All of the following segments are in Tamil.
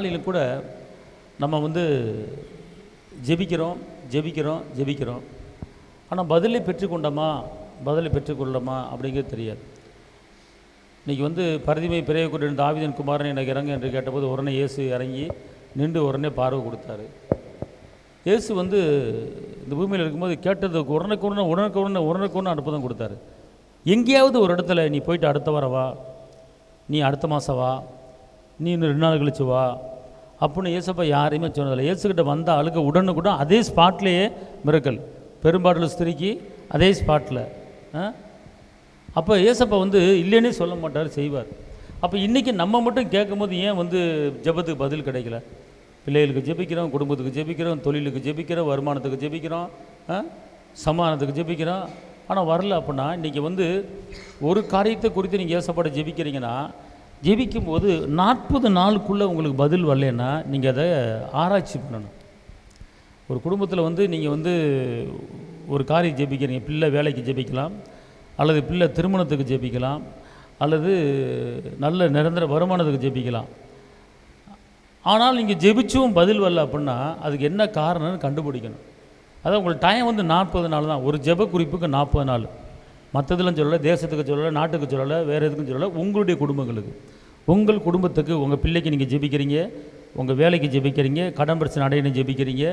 நாளிலும் கூட நம்ம வந்து ஜெபிக்கிறோம். ஆனால் பதிலை பெற்றுக்கொள்ளமா அப்படிங்கிறது தெரியாது. இன்றைக்கி வந்து பரிதிமை பிறைய கொண்டு தாவீதின் குமாரன் எனக்கு இறங்க என்று கேட்டபோது உடனே இயேசு இறங்கி நின்று உடனே பார்வை கொடுத்தாரு. இயேசு வந்து இந்த பூமியில் இருக்கும்போது கேட்டதுக்கு உடனுக்குடனே அனுப்பதான் கொடுத்தாரு. எங்கேயாவது ஒரு இடத்துல நீ போயிட்டு அடுத்த வாரம் வா, நீ அடுத்த மாதம் வா, நீ இன்னும் 2 நாள் கழிச்சு வா அப்படின்னு இயேசப்பா யாரையுமே சொன்னதில்லை. இயேசுக்கிட்ட வந்த ஆளுக்கு உடனுக்குடன் அதே ஸ்பாட்லேயே மிரக்கல், பெரும்பாடல் ஸ்திரிக்கு அதே ஸ்பாட்டில். அப்போ இயேசப்பா வந்து இல்லைன்னே சொல்ல மாட்டார், செய்வார். அப்போ இன்றைக்கி நம்ம மட்டும் கேட்கும்போது ஏன் வந்து ஜெபத்துக்கு பதில் கிடைக்கல? பிள்ளைகளுக்கு ஜெபிக்கிறோம், குடும்பத்துக்கு ஜெபிக்கிறோம், தொழிலுக்கு ஜெபிக்கிறோம், வருமானத்துக்கு ஜெபிக்கிறோம், சமாதானத்துக்கு ஜெபிக்கிறோம், ஆனால் வரல. அப்படின்னா இன்றைக்கி வந்து ஒரு காரியத்தை குறித்து நீங்கள் இயேசப்பாட்ட ஜெபிக்கிறீங்கன்னா, ஜெபிக்கும்போது 40 நாளுக்குள்ளே உங்களுக்கு பதில் வரலன்னா நீங்கள் அதை ஆராய்ச்சி பண்ணணும். ஒரு குடும்பத்தில் வந்து நீங்கள் வந்து ஒரு காரியம் ஜெபிக்கிறீங்க, பிள்ளை வேலைக்கு ஜெபிக்கலாம், அல்லது பிள்ளை திருமணத்துக்கு ஜெபிக்கலாம், அல்லது நல்ல நிரந்தர வருமானத்துக்கு ஜெபிக்கலாம். ஆனால் நீங்கள் ஜெபிச்சும் பதில் வரல அப்படின்னா அதுக்கு என்ன காரணம்னு கண்டுபிடிக்கணும். அதான் உங்களுக்கு டைம் வந்து 40 நாள் தான். ஒரு ஜெப குறிப்புக்கு 40 நாள். மற்றதெல்லாம் சொல்லலை, தேசத்துக்கு சொல்லலை, நாட்டுக்கு சொல்லலை, வேறு எதுக்கும் சொல்லலை, உங்களுடைய குடும்பங்களுக்கு, உங்கள் குடும்பத்துக்கு, உங்கள் பிள்ளைக்கு நீங்கள் ஜெபிக்கிறீங்க, உங்கள் வேலைக்கு ஜெபிக்கிறீங்க, கடன் பிரச்சனை அடையணும் ஜெபிக்கிறீங்க,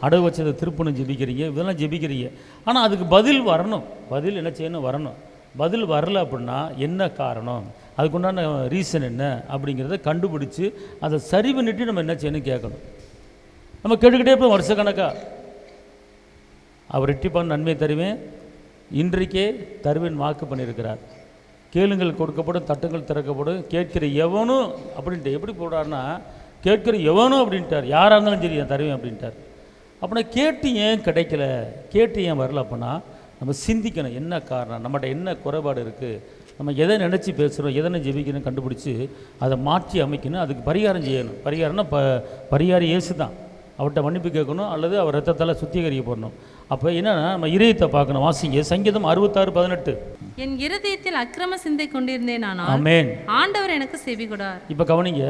அடகு வச்சதை திருப்பணும் ஜெபிக்கிறீங்க, இதெல்லாம் ஜெபிக்கிறீங்க. ஆனால் அதுக்கு பதில் வரணும். பதில் என்ன செய்யணும்? வரணும். பதில் வரல அப்படின்னா என்ன காரணம், அதுக்குண்டான ரீசன் என்ன அப்படிங்கிறத கண்டுபிடிச்சி அதை சரி பண்ணிட்டு நம்ம என்ன செய்யணும் கேட்கணும். நம்ம கேட்டுக்கிட்டே இருப்போம் வருஷக்கணக்காக. அவர் ரெட்டிப்பான நன்மை தருவேன், இன்றைக்கே தருவேன் வாக்கு பண்ணியிருக்கிறார். கேளுங்கள் கொடுக்கப்படும், தட்டுங்கள் திறக்கப்படும், கேட்கிற எவனும் அப்படின்ட்டு. எப்படி போடுறாருன்னா, கேட்கிற எவனும் அப்படின்ட்டார், யாராக இருந்தாலும் சரி நான் தருவேன் அப்படின்ட்டார். அப்படின்னா கேட்டு ஏன் கிடைக்கல, கேட்டு ஏன் வரல அப்படின்னா நம்ம சிந்திக்கணும். என்ன காரணம், நம்மகிட்ட என்ன குறைபாடு இருக்குது, நம்ம எதை நினச்சி பேசுகிறோம், எதனை ஜெபிக்கணும் கண்டுபிடிச்சி அதை மாற்றி அமைக்கணும். அதுக்கு பரிகாரம் செய்யணும். பரிகாரம்னா பரிகாரம் இயேசு தான். அவர்கிட்ட மன்னிப்பு கேட்கணும், அல்லது அவர் ரத்தத்தால் சுத்திகரிக்கப்படணும். அப்போ என்னன்னா நம்ம இதயத்தை பார்க்கணும். வாசிங்க சங்கீதம் 66:18. என் இருதயத்தில் அக்கிரம சிந்தை கொண்டிருந்தேன், ஆனால் ஆமென், ஆண்டவர் எனக்கு செவி கொடார். இப்போ கவனிங்க,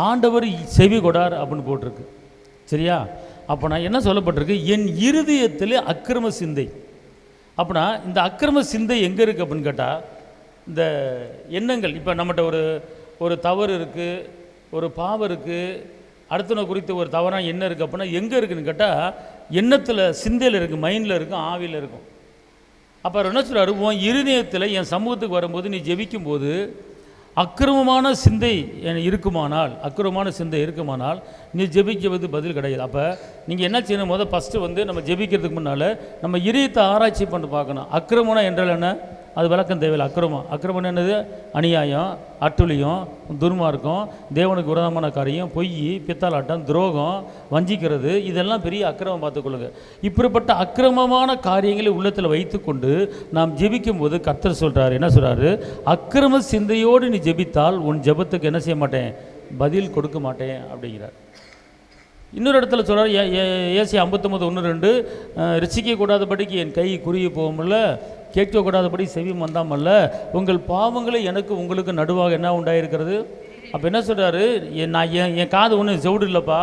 ஆண்டவர் செவி கொடார் அப்படின்னு போட்டிருக்கு, சரியா? அப்போ நான் என்ன சொல்லப்பட்டிருக்கு? என் இருதயத்தில் அக்கிரம சிந்தை. அப்படின்னா இந்த அக்கிரம சிந்தை எங்கே இருக்குது அப்படின்னு கேட்டால், இந்த எண்ணங்கள், இப்போ நம்மகிட்ட ஒரு தவறு இருக்குது, ஒரு பாவம் இருக்குது, அடுத்தவனை குறித்து ஒரு தவறான எண்ணம் இருக்குது அப்படின்னா எங்கே இருக்குதுன்னு கேட்டால் எண்ணத்தில், சிந்தையில் இருக்குது, மைண்டில் இருக்கும், ஆவியில் இருக்கும். அப்போ என்ன சொல்கிறாரு? உன் இருதயத்தில் என் சமூகத்துக்கு வரும்போது நீ ஜெபிக்கும்போது அக்கிரமமான சிந்தை இருக்குமானால் நீ ஜெபிக்கிறது பதில் கிடையாது. அப்போ நீங்கள் என்ன செய்யணும்? ஃபஸ்ட்டு வந்து நம்ம ஜெபிக்கிறதுக்கு முன்னால் நம்ம இதயத்தை ஆராய்ச்சி பண்ணி பார்க்கணும். அக்கிரமம் என்றால் என்ன? அது விளக்கம் தேவையில்லை. அக்கிரமம் என்னது? அநியாயம், அட்டுழியம், துர்மார்க்கம், தேவனுக்கு விரோதமான காரியம், பொய், பித்தலாட்டம், துரோகம், வஞ்சிக்கிறது, இதெல்லாம் பெரிய அக்கிரமம். பார்த்துக்கொள்ளுங்க. இப்படிப்பட்ட அக்கிரமமான காரியங்களை உள்ளத்தில் வைத்துக்கொண்டு நாம் ஜெபிக்கும் போது கர்த்தர் சொல்கிறார், என்ன சொல்கிறாரு? அக்கிரம சிந்தையோடு நீ ஜெபித்தால் உன் ஜெபத்துக்கு என்ன செய்ய மாட்டேன்? பதில் கொடுக்க மாட்டேன் அப்படிங்கிறார். இன்னொரு இடத்துல சொல்கிறார், ஏசி 59:1-2, ரசிக்கக்கூடாதபடிக்கு என் கை குறுகி போகும்ல, கேட்கக்கூடாதபடி செவி மந்தாமல்ல, உங்கள் பாவங்களை எனக்கு உங்களுக்கு நடுவாக என்ன உண்டாயிருக்கிறது. அப்போ என்ன சொல்கிறாரு? என் காது ஒன்று செவிடு இல்லைப்பா,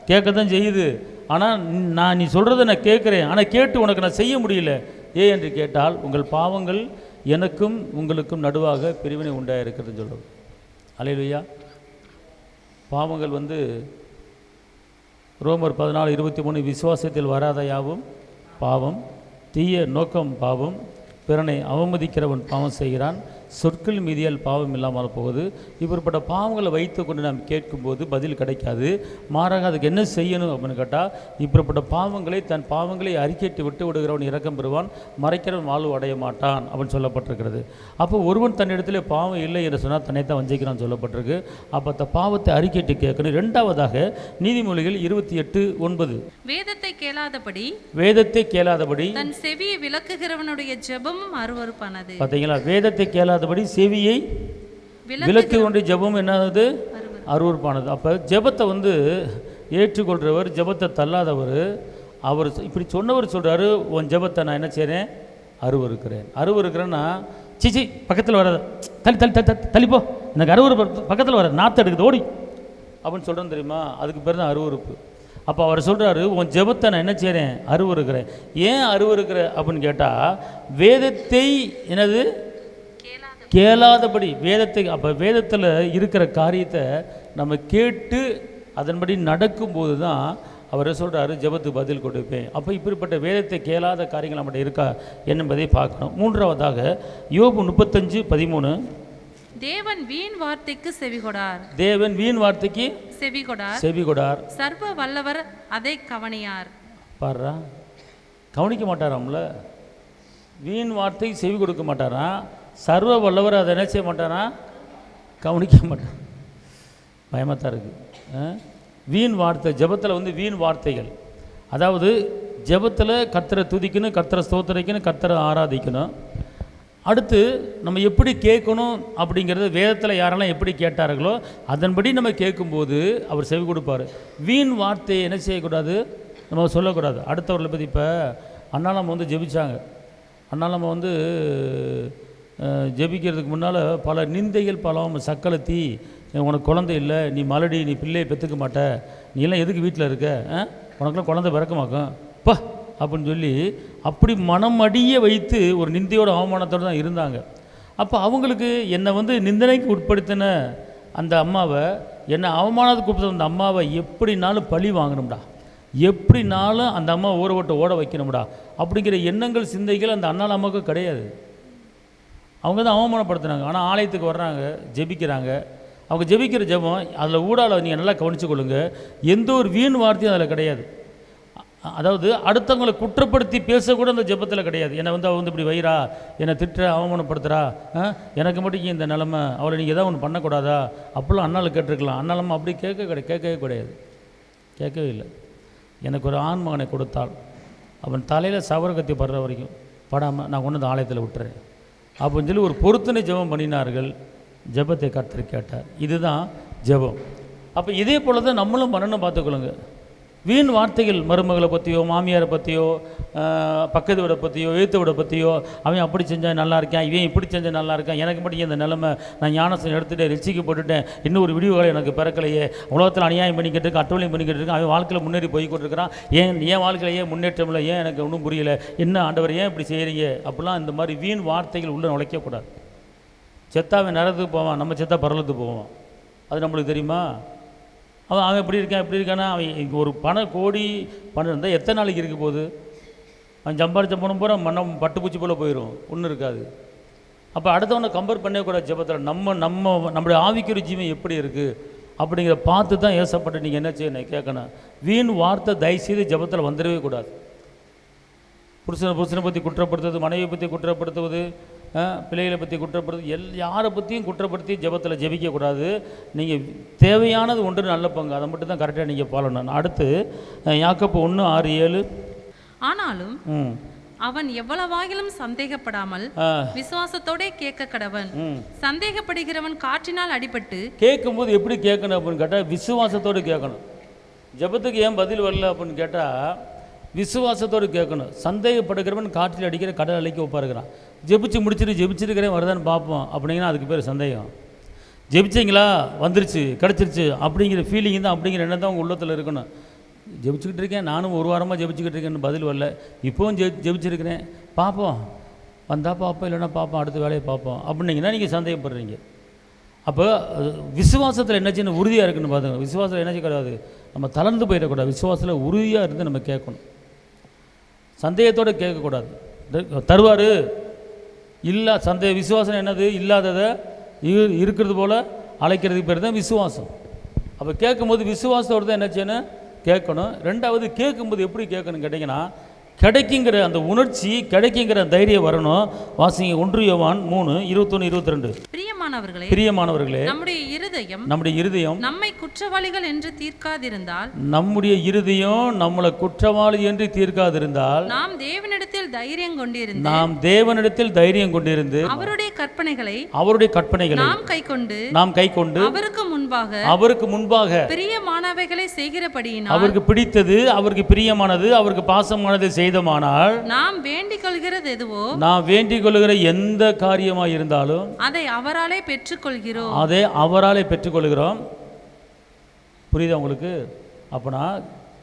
கேட்க தான் செய்யுது, ஆனால் நீ சொல்கிறத நான் கேட்குறேன், ஆனால் கேட்டு உனக்கு நான் செய்ய முடியல. ஏன் என்று கேட்டால் உங்கள் பாவங்கள் எனக்கும் உங்களுக்கும் நடுவாக பிரிவினை உண்டாயிருக்கிறதுன்னு சொல்கிறோம். அல்லேலூயா. பாவங்கள் வந்து ரோமர் 14:23, விசுவாசத்தில் வராத யாவும் பாவம், தீய நோக்கம் பாவம், பிறனை அவமதிக்கிறவன் பாவம் செய்கிறான், சொற்கள் மீதியால் பாவம் இல்லாமல் போகுது. இப்படிப்பட்ட பாவங்களை வைத்து கொண்டு நாம் கேட்கும்போது பதில் கிடைக்காது. மாறாக அதுக்கு என்ன செய்யணும் அப்படின்னு கேட்டால், இப்படிப்பட்ட பாவங்களை, தன் பாவங்களை அறிக்கையிட்டு விட்டு விடுகிறவன் இரக்கம் பெறுவான், மறைக்கிறவன் வாழ்வு அடைய மாட்டான் அப்படின்னு சொல்லப்பட்டிருக்கிறது. அப்போ ஒருவன் தன்னிடத்தில் பாவம் இல்லை என்று சொன்னால் தன்னைத்தான் வஞ்சிக்கிறான்னு சொல்லப்பட்டிருக்கு. அப்போ அந்த பாவத்தை அறிக்கையிட்டு கேட்கணும். இரண்டாவதாக நீதிமொழிகள் 28:9, வேதத்தை கேளாதபடி தன் செவியை விலக்குகிறவனுடைய ஜெபமும் அருவருப்பானது. பார்த்தீங்களா? வேதத்தை கேளாதபடி செவியை விலக்கு கொண்டு ஜெபம் என்னது? அருவருப்பானது. அப்போ ஜெபத்தை வந்து ஏற்றுக்கொள்கிறவர், ஜெபத்தை தள்ளாதவர், அவர் இப்படி சொன்னவர் சொல்கிறாரு, உன் ஜெபத்தை நான் என்ன செய்கிறேன்? அருவருக்கிறேன்னா, சிச்சி பக்கத்தில் வராது, தள்ளிப்போ, எனக்கு அருவரு பக்கத்தில் வராது, நாற்று எடுக்குது, ஓடி அப்படின்னு சொல்கிறேன் தெரியுமா, அதுக்கு பேர் தான் அருவருப்பு. அப்போ அவர் சொல்கிறாரு, உன் ஜெபத்தை நான் என்ன செய்கிறேன், அருவருக்கிறேன். ஏன் அருவருக்கிற அப்படின்னு கேட்டால், வேதத்தை என்னது கேளாதபடி, வேதத்தை, அப்போ வேதத்தில் இருக்கிற காரியத்தை நம்ம கேட்டு அதன்படி நடக்கும்போது தான் அவர் சொல்கிறாரு ஜெபத்துக்கு பதில் கொடுப்பேன். அப்போ இப்படிப்பட்ட வேதத்தை கேளாத காரியங்கள் நம்மகிட்ட இருக்கா என்பதை பார்க்கணும். மூன்றாவதாக யோபு 35:13, தேவன் வீண் வார்த்தைக்கு செவிகொடார். தேவன் வீண் வார்த்தைக்கு செவிகொடார். சர்வ வல்லவர் அதை கவனியார். பாருறா, கவனிக்க மாட்டாராம்ல. வீண் வார்த்தைக்கு செவி கொடுக்க மாட்டாரா, சர்வ வல்லவர் அதை என்ன செய்ய மாட்டாரா, கவனிக்க மாட்டார். பயமாக தான் இருக்குது. வீண் வார்த்தை ஜெபத்தில் வந்து வீண் வார்த்தைகள், அதாவது ஜெபத்தில் கர்த்தரை துதிக்கணும், கர்த்தரை ஸ்தோத்திரிக்கணும், கர்த்தரை ஆராதிக்கணும். அடுத்து நம்ம எப்படி கேட்கணும் அப்படிங்கிறது வேதத்தில் யாரெல்லாம் எப்படி கேட்டார்களோ அதன்படி நம்ம கேட்கும்போது அவர் செவி கொடுப்பார். வீண் வார்த்தையை என்ன செய்யக்கூடாது, நம்ம சொல்லக்கூடாது. அடுத்தவர்களை பற்றி இப்போ அண்ணாலம்மா வந்து ஜெபிச்சாங்க. அண்ணாலம்மா வந்து ஜெபிக்கிறதுக்கு முன்னால் பல நிந்தைகள், பல சக்களத்தி, உனக்கு குழந்தை இல்லை, நீ மலடி, நீ பிள்ளையை பெற்றுக்க மாட்ட, நீ எல்லாம் எதுக்கு வீட்டில் இருக்க, உனக்குலாம் குழந்தை பிறக்கமாக்கும் பா அப்படின்னு சொல்லி அப்படி மனம் அடிய வைத்து ஒரு நிந்தையோட அவமானத்தோடு தான் இருந்தாங்க. அப்போ அவங்களுக்கு என்னை வந்து நிந்தனைக்கு உட்படுத்தின அந்த அம்மாவை, என்னை அவமானத்துக்கு உட்படுத்தின அந்த அம்மாவை எப்படினாலும் பழி வாங்கணும்டா, எப்படினாலும் அந்த அம்மா ஊரை விட்டு ஓட வைக்கணும்டா அப்படிங்கிற எண்ணங்கள், சிந்தைகள் அந்த அண்ணால் அம்மாவுக்கு கிடையாது. அவங்க தான் அவமானப்படுத்துனாங்க. ஆனால் ஆலயத்துக்கு வர்றாங்க, ஜெபிக்கிறாங்க. அவங்க ஜெபிக்கிற ஜெபம் அதில் ஊடால நீங்கள் நல்லா கவனித்து கொள்ளுங்க, எந்த ஒரு வீண் வார்த்தையும் அதில் கிடையாது. அதாவது அடுத்தவங்களை குற்றப்படுத்தி பேசக்கூட அந்த ஜெபத்தில் கிடையாது. என்னை வந்து அவள் வந்து இப்படி வைரா, என்னை திட்டுற, அவமானப்படுத்துகிறா, எனக்கு மட்டும் இந்த நிலமை, அவளை நீங்கள் எதாவது ஒன்று பண்ணக்கூடாதா அப்படிலாம் அண்ணால் கேட்டிருக்கலாம். அண்ணாலம்மா அப்படி கேட்கவே கிடையாது, கேட்கவே இல்லை. எனக்கு ஒரு ஆண் மகனை கொடுத்தால் அவன் தலையில் சவரகத்தி படுற வரைக்கும் படாமல் நான் கொண்டு வந்து ஆலயத்தில் விட்டுறேன் அப்படின்னு சொல்லி ஒரு பொருத்தனை ஜெபம் பண்ணினார்கள். ஜெபத்தை கர்த்தர் கேட்டார். இதுதான் ஜெபம். அப்போ இதே போல் தான் நம்மளும் பண்ணணும், பார்த்துக்கொள்ளுங்க. வீண் வார்த்தைகள், மருமகளை பற்றியோ, மாமியாரை பற்றியோ, பக்கத்து வீடை பற்றியோ, எழுத்து வீடை பற்றியோ, அவன் அப்படி செஞ்சால் நல்லா இருக்கான், இவன் இப்படி செஞ்சால் நல்லா இருக்கான், எனக்கு மட்டும் இந்த நிலைமை, நான் ஞானசனம் எடுத்துகிட்டேன், ரசிக்கப்பட்டுட்டேன், இன்னும் ஒரு விடிவுகளை எனக்கு பிறக்கலையே, உலகத்தில் அநியாயம் பண்ணிக்கிட்டு இருக்கேன், அட்டவணையும் பண்ணிக்கிட்டு இருக்கேன், அவன் வாழ்க்கையில் முன்னேறி போய்கிட்டு இருக்கிறான், என் வாழ்க்கையில் ஏன் முன்னேற்றம் இல்லை, ஏன் எனக்கு ஒன்றும் புரியல, என்ன ஆண்டவர் ஏன் இப்படி செய்கிறீங்க அப்படிலாம் இந்த மாதிரி வீண் வார்த்தைகள் உள்ளே நுழைக்கக்கூடாது. செத்தாவன் நரத்துக்கு போவான், நம்ம செத்தா பரலத்துக்கு போவான், அது நம்மளுக்கு தெரியுமா? அவன் எப்படி இருக்கானா, அவன் ஒரு கோடி பணம் இருந்தால் எத்தனை நாளைக்கு இருக்க போகுது? அவன் சம்பாரிச்ச பணம் பூரா மண்ணம் பட்டுப்பூச்சி போல் போயிடும், ஒன்றும் இருக்காது. அப்போ அடுத்தவனை கம்பேர் பண்ணக்கூடாது. ஜெபத்தில் நம்முடைய ஆவிக்குரிய ஜீவன் எப்படி இருக்குது அப்படிங்கிற பார்த்து தான் ஏசப்பட்டு நீங்கள் என்ன செய்யணும், கேட்கணும். வீண் வார்த்தை தயவுசெய்து ஜெபத்தில் வந்துடவே கூடாது. புருஷனை பற்றி குற்றப்படுத்துவது, மனைவியை பற்றி குற்றப்படுத்துவது, பிள்ளைகளை பற்றி குற்றப்படுத்துவது, யாரை பற்றியும் குற்றப்படுத்தி ஜெபத்தில் ஜெபிக்கக்கூடாது. நீங்கள் தேவையானது ஒன்று நல்ல பங்கு, அதை மட்டும் தான் கரெக்டாக நீங்கள் பாலணும். அடுத்து யாக்கோபு 1:6-7, ஆனாலும் அவன் எவ்வளவாகிலும் சந்தேகப்படாமல் விசுவாசத்தோட கேட்க கடவன். சந்தேகப்படுகிறவன் காற்றினால் அடிபட்டு. கேட்கும்போது எப்படி கேட்கணும் அப்படின்னு கேட்டால் விசுவாசத்தோடு கேட்கணும். ஜெபத்துக்கு ஏன் பதில் வரல அப்படின்னு கேட்டால் விசுவாசத்தோடு கேட்கணும். சந்தேகப்படுகிறவன் காற்றில் அடிக்கிற கடல் அலைக்கு ஒப்பாருக்கிறான். ஜெபிச்சிருக்கிறேன் வருதான்னு பார்ப்போம் அப்படிங்கன்னா அதுக்கு பேர் சந்தேகம். ஜெபிச்சிங்களா, வந்துருச்சு, கிடச்சிருச்சு அப்படிங்கிற ஃபீலிங் தான், அப்படிங்கிற எண்ணம் தான் உங்கள் உள்ளத்தில் இருக்கணும். ஜெபிச்சுக்கிட்டு இருக்கேன், நானும் ஒரு வாரமாக ஜெபிச்சுக்கிட்டு இருக்கேன்னு பதில் வரல, இப்போவும் ஜெபிச்சிருக்கிறேன், பார்ப்போம், வந்தால் பார்ப்போம், இல்லைன்னா பார்ப்போம், அடுத்த வேலையை பார்ப்போம் அப்படின்னீங்கன்னா நீங்கள் சந்தேகப்படுறீங்க. அப்போ விசுவாசத்தில் என்ன செய்யணும், உறுதியாக இருக்குன்னு பார்த்துங்க. விசுவாசத்தில் என்ன செய்யக்கூடாது, நம்ம தளர்ந்து போயிடக்கூடாது. விசுவாசத்தில் உறுதியாக இருந்து நம்ம கேட்கணும், சந்தேகத்தோடு கேட்கக்கூடாது. தருவார் இல்லை, விசுவாசம் என்னது, இல்லாததை இருக்கிறது போல் அழைக்கிறதுக்கு பேர் தான் விசுவாசம். அப்போ கேட்கும்போது விசுவாசத்தோடு தான் என்ன செய்யணும், கேட்கணும். ரெண்டாவது, கேட்கும்போது எப்படி கேட்கணும் கேட்டிங்கன்னா, கிடைக்குங்கிற அந்த உணர்ச்சி, கிடைக்குங்கிற தைரியம் வரணும். வாசிங்க 1 யோவான் 3:21-22. பிரியமானவர்களே, நம்முடைய இருதயம் நம்மை குற்றவாளிகள் என்று தீர்க்காதிருந்தால், நம்மளை குற்றவாளி என்று தீர்க்காதிருந்தால், நாம் தேவனிடத்தில் தைரியம் கொண்டிருந்து அவருடைய கற்பனைகளை நாம் கைக்கொண்டு அவருக்கு முன்பாக பிரியமானவைகளை செய்கிறபடியினால், அவருக்கு பிடித்தது, அவருக்கு பிரியமானது, அவருக்கு பாசமானது செய்தமானால், நாம் வேண்டிக் கொள்கிற எந்த காரியமாய் இருந்தாலும் அதை அவராலே பெற்றுக்கொள்கிறோம். புரியுதா உங்களுக்கு? அப்போனா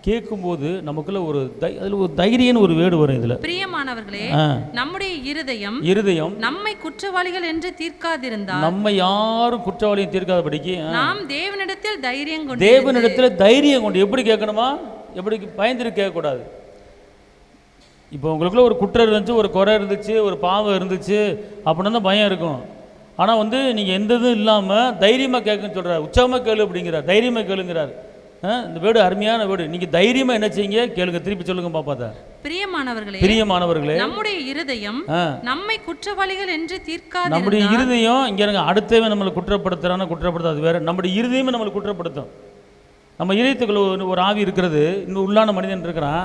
கேட்கும்போது நமக்குள்ள ஒரு அதில் ஒரு தைரியன்னு ஒரு வேர்டு வரும் இதில். பிரியமானவர்களே, நம்முடைய இருதயம் நம்மை குற்றவாளிகள் என்று தீர்க்காதிருந்தால், நம்ம யாரும் குற்றவாளியும் தீர்க்காதபடிக்கு நாம் தேவனிடத்தில் தைரியம் கொண்டு எப்படி கேட்கணுமா? எப்படி பயந்துட்டு கேட்கக்கூடாது. இப்போ உங்களுக்குள்ள ஒரு குற்றம் இருந்துச்சு, ஒரு குறை இருந்துச்சு, ஒரு பாவம் இருந்துச்சு அப்படின்னா தான் பயம் இருக்கும். ஆனால் நீங்கள் எந்த இதுவும் இல்லாமல் தைரியமாக கேட்குன்னு சொல்கிறார். உற்சாகமாக கேளு அப்படிங்கிறார், தைரியமாக கேளுங்கிறார். இந்த வீடு அருமையான வீடு. நீங்கள் தைரியமாக என்ன செய்யுங்க? கேளுங்க. திருப்பி சொல்லுங்க பாப்பாதா. பிரியமானவர்களே, நம்முடைய இருதயம் நம்மை குற்றவாளிகள் என்று தீர்க்காது. நம்முடைய இருதயம் இங்கே இருங்க, அடுத்தவன் நம்மளை குற்றப்படுத்தாது வேற. நம்முடைய இருதயமே நம்மளை குற்றப்படுத்தும். நம்ம இதயத்துக்குள்ள ஒரு ஆவி இருக்கிறது, இன்னும் உள்ளான மனிதன் இருக்கிறான்.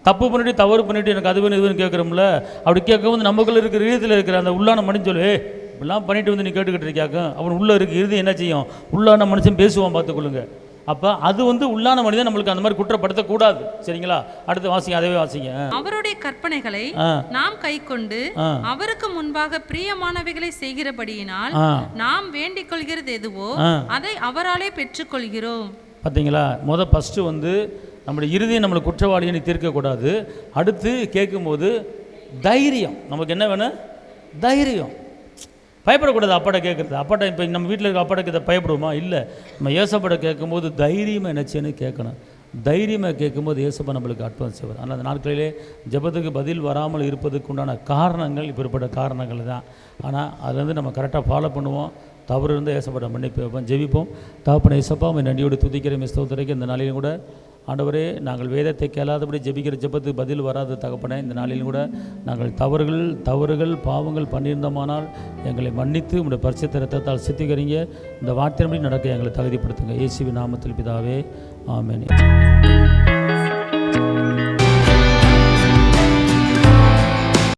தப்பு பண்ணிட்டு தவறு பண்ணிட்டு எனக்கு அது வேணும் இதுன்னு கேட்குறோம்ல. அப்படி கேட்கும்போது நமக்குள்ள இருக்கிற இதயத்தில் இருக்கிற அந்த உள்ளான மனிதன் சொல்லு, இப்படிலாம் பண்ணிட்டு நீ கேட்டுக்கிட்டு இருக்காக்கும். அவன் உள்ளே இருக்க இருதயம் என்ன செய்யும்? உள்ளான மனுஷன் பேசுவான், பார்த்துக்கொள்ளுங்க. அப்போ அது உள்ளான மனிதன் நம்மளுக்கு அந்த மாதிரி குற்றப்படுத்தக்கூடாது. சரிங்களா? அடுத்து வாசிங்க, அதே வாசிங்க. அவருடைய கற்பனைகளை நாம் கைக்கொண்டு அவருக்கு முன்பாக பிரியமானவைகளை செய்கிறபடியினால் நாம் வேண்டிக் கொள்கிறது எதுவோ அதை அவராலே பெற்றுக்கொள்கிறோம். பார்த்தீங்களா? ஃபஸ்ட்டு நம்முடைய இருதயம் நம்மளை குற்றவாளியை தீர்க்கக்கூடாது. அடுத்து கேட்கும்போது தைரியம். நமக்கு என்ன வேணும்? தைரியம். பயப்படக்கூடாது. அப்பாட்ட கேட்குறது. அப்பாட்ட இப்போ நம்ம வீட்டில் இருக்க அப்பாட்ட இதை பயப்படுவோமா? இல்லை. நம்ம ஏசப்பாட்ட கேட்கும்போது தைரியமாக என்னச்சுன்னு கேட்கணும். தைரியமாக கேட்கும்போது ஏசப்பா நம்மளுக்கு அற்புதம் செய்வார். ஆனால் அந்த நாட்களிலே ஜெபத்துக்கு பதில் வராமல் இருப்பதுக்கு உண்டான காரணங்கள் இப்படிப்பட்ட காரணங்கள் தான். ஆனால் அதுலேருந்து நம்ம கரெக்டாக ஃபாலோ பண்ணுவோம். தவறு இருந்தால் ஏசப்பாட்ட மன்னிப்பு வைப்போம், ஜெபிப்போம். தகப்பனை ஏசப்பா உம்மை நன்றியோடு துதிக்கிறேன். ஸ்தோத்திரிக்கிறேன். இந்த நாளிலும் கூட ஆண்டவரே, நாங்கள் வேதத்தை கேளாதபடி ஜெபிக்கிற ஜெபத்துக்கு பதில் வராத தகப்பனே, இந்த நாளிலும் கூட நாங்கள் தவறுகள் பாவங்கள் பண்ணியிருந்தோமானால் எங்களை மன்னித்து உங்களுடைய பரிசுத்த இரத்தத்தால் சுத்திகரிங்க. இந்த வார்த்தையின்படி நடக்க எங்களை தகுதிப்படுத்துங்க. இயேசுவின் நாமத்தில் பிதாவே, ஆமென்.